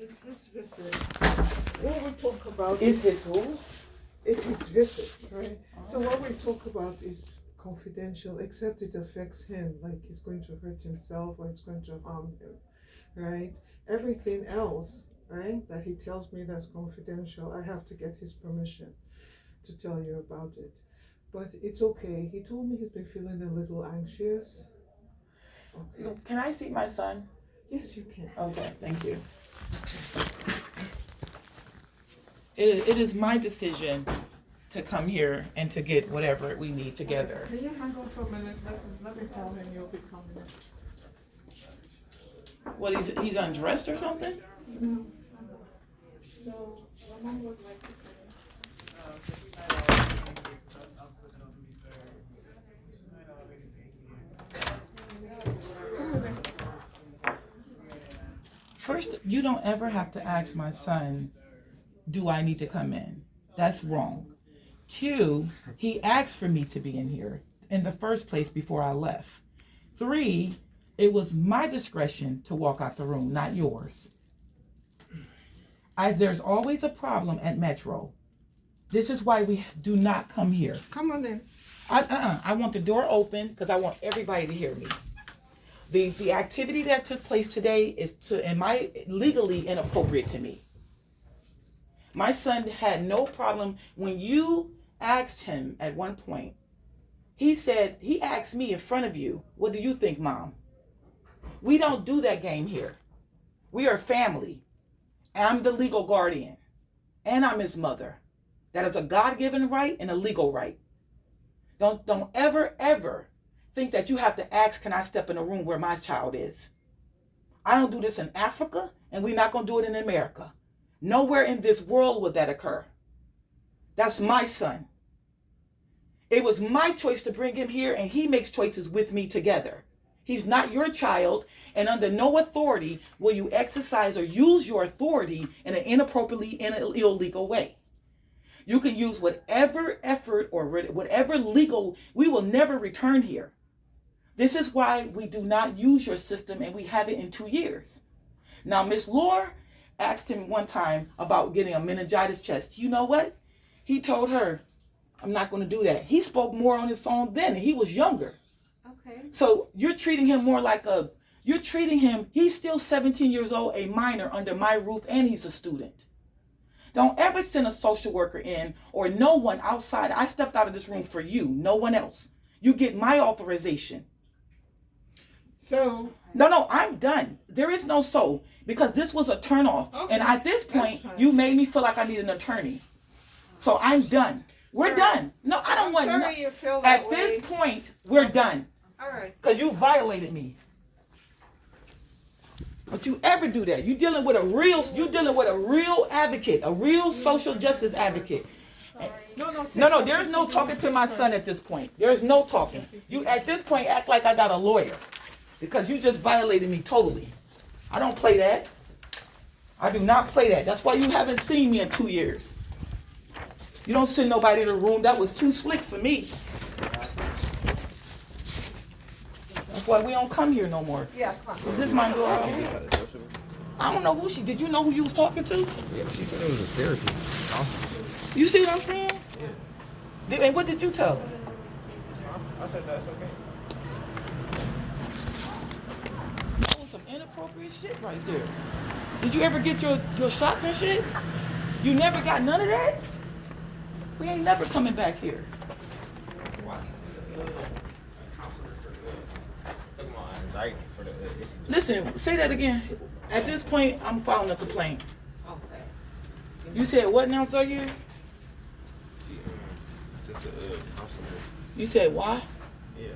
It's his visit. What we talk about Is his who? It's his visit, right? So what we talk about is confidential, except it affects him, like he's going to hurt himself or it's going to harm him, right? Everything else, right, that he tells me that's confidential, I have to get his permission to tell you about it. But it's okay. He told me he's been feeling a little anxious. Okay. Can I see my son? Yes, you can. Okay, thank you. It is my decision to come here and to get whatever we need together. Can you hang on for a minute? Let me tell him you'll be coming in. What, he's undressed or something? No. So, my mom would like to First, you don't ever have to ask my son, do I need to come in? That's wrong. 2, he asked for me to be in here in the first place before I left. 3, it was my discretion to walk out the room, not yours. There's always a problem at Metro. This is why we do not come here. Come on in. I want the door open because I want everybody to hear me. The activity that took place today is legally inappropriate to me. My son had no problem when you asked him at one point. He asked me in front of you, what do you think, Mom? We don't do that game here. We are family. I'm the legal guardian and I'm his mother. That is a God-given right and a legal right. Don't ever think that you have to ask, can I step in a room where my child is? I don't do this in Africa, and we're not going to do it in America. Nowhere in this world would that occur. That's my son. It was my choice to bring him here, and he makes choices with me together. He's not your child, and under no authority will you exercise or use your authority in an inappropriately and illegal way. You can use whatever effort or whatever legal, we will never return here. This is why we do not use your system, and we haven't in 2 years. Now, Miss Lore asked him one time about getting a meningitis test. You know what? He told her, I'm not going to do that. He spoke more on his own then, and he was younger. Okay. So you're treating him more like he's still 17 years old, a minor under my roof, and he's a student. Don't ever send a social worker in or no one outside. I stepped out of this room for you, no one else. You get my authorization. So. No, I'm done. There is no so, because this was a turnoff. Okay, and at this point, you made me feel like I need an attorney. So I'm done. We're done. No, I don't want. Sorry you feel that at way. this point, we're done. All right. Because you violated me. Don't you ever do that. You're dealing with a real advocate, a real social justice advocate. No, there's no talking to my son at this point. There's no talking. You at this point act like I got a lawyer. Because you just violated me totally. I don't play that. I do not play that. That's why you haven't seen me in 2 years. You don't send nobody in the room. That was too slick for me. That's why we don't come here no more. Yeah, come on. Is this my girl? I don't know who she. Did you know who you was talking to? Yeah, she said it was a therapy. You see what I'm saying? Yeah. And what did you tell her? I said that's okay. That was some inappropriate shit right there. Did you ever get your shots and shit? You never got none of that? We ain't never coming back here. Listen, say that again. At this point, I'm filing a complaint. Okay. You said what now, sir? You? You said why? Yeah.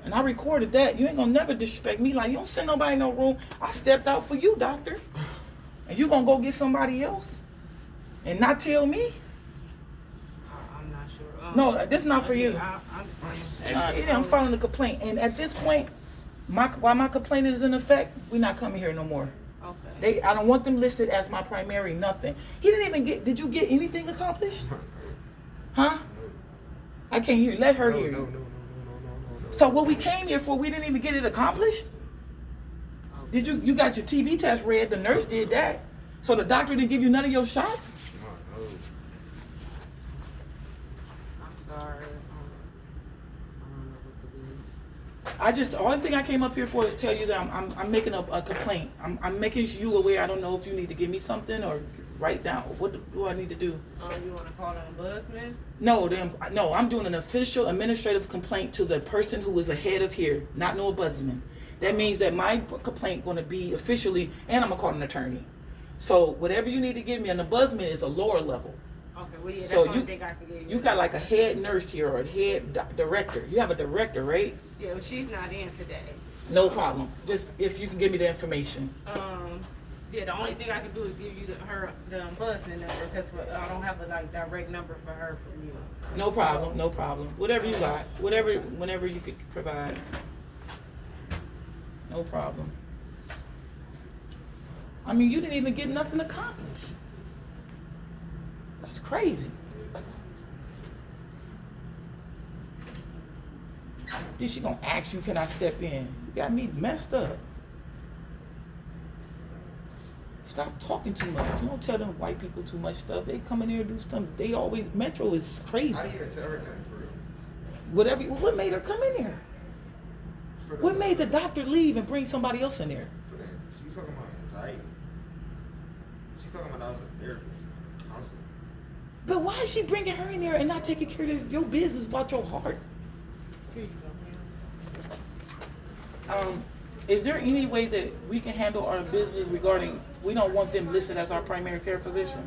And I recorded that. You ain't gonna never disrespect me. Like, you don't send nobody in no room. I stepped out for you, doctor. And you gonna go get somebody else? And not tell me? I'm not sure. No, this not for you. I understand. I'm filing a complaint. And at this point, while my complaint is in effect, we're not coming here no more. Okay. I don't want them listed as my primary nothing. He didn't even did you get anything accomplished? Huh? I can't hear you. Let her hear you. No. So what we came here for, we didn't even get it accomplished? Did you got your TB test read? The nurse did that. So the doctor didn't give you none of your shots? I'm sorry. I don't know what to do. I just, the only thing I came up here for is tell you that I'm making a complaint. I'm making you aware. I don't know if you need to give me something or write down. What do I need to do? You want to call an ombudsman? No, I'm doing an official administrative complaint to the person who is ahead of here, not no ombudsman. That means that my complaint going to be officially, and I'm going to call an attorney. So whatever you need to give me, an ombudsman is a lower level. Okay, well, yeah, that's So the only thing I can give you. you got like a head nurse here or a head director. You have a director, right? Yeah, but she's not in today. No problem. Just if you can give me the information. Yeah, the only thing I can do is give you the ombudsman number because I don't have a direct number for her from you. No problem, no problem. Whatever you got, whenever you could provide. No problem. I mean, you didn't even get nothing accomplished. That's crazy. Then she gonna ask you, can I step in? You got me messed up. Stop talking too much. You don't tell them white people too much stuff. They come in here and do stuff. They always, Metro is crazy. I didn't even tell her that for real. Whatever. What made her come in here? What made the doctor leave and bring somebody else in there? For that, she's talking about anxiety. She's talking about I was a therapist, counselor. But why is she bringing her in there and not taking care of your business about your heart? Here you go, Is there any way that we can handle our business regarding, we don't want them listed as our primary care physician?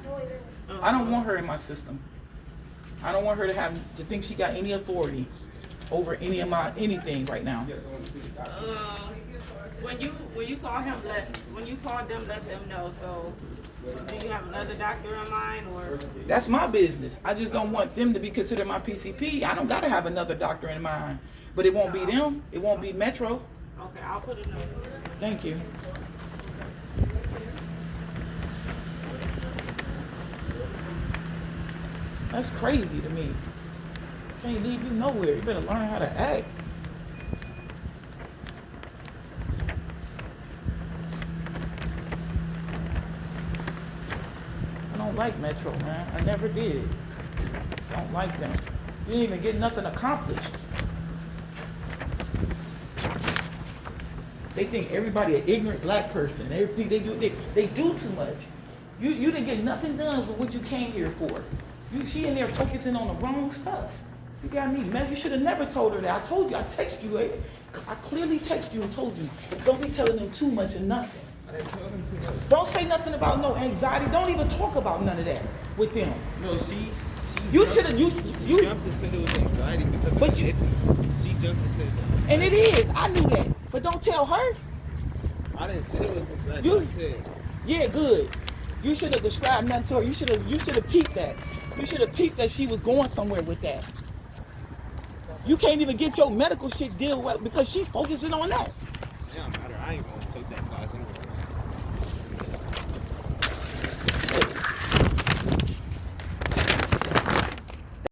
I don't want her in my system. I don't want her to think she got any authority over anything right now. When you call them, let them know. So, do you have another doctor in mind, or? That's my business. I just don't want them to be considered my PCP. I don't gotta have another doctor in mind. But it won't be them. It won't be Metro. Okay, I'll put it on. Thank you. That's crazy to me. Can't leave you nowhere. You better learn how to act. I don't like Metro, man. I never did. Don't like them. You didn't even get nothing accomplished. They think everybody an ignorant black person. Everything they do too much. You didn't get nothing done with what you came here for. She in there focusing on the wrong stuff. You got me, man. You should have never told her that. I told you. I texted you. I clearly texted you and told you. But don't be telling them too much and nothing. I didn't tell them too much. Don't say nothing about no anxiety. Don't even talk about none of that with them. No, she You jumped- should have. You jumped and said it was anxiety because But it's you- itchy. She jumped and said that. and it is. I knew that. But don't tell her. I didn't say it was anxiety. You- I said Yeah, good. You should have described nothing to her. You should have peeped that. You should have peeped that she was going somewhere with that. You can't even get your medical shit dealt with because she's focusing on that. it don't matter. I ain't gonna take that class anyway.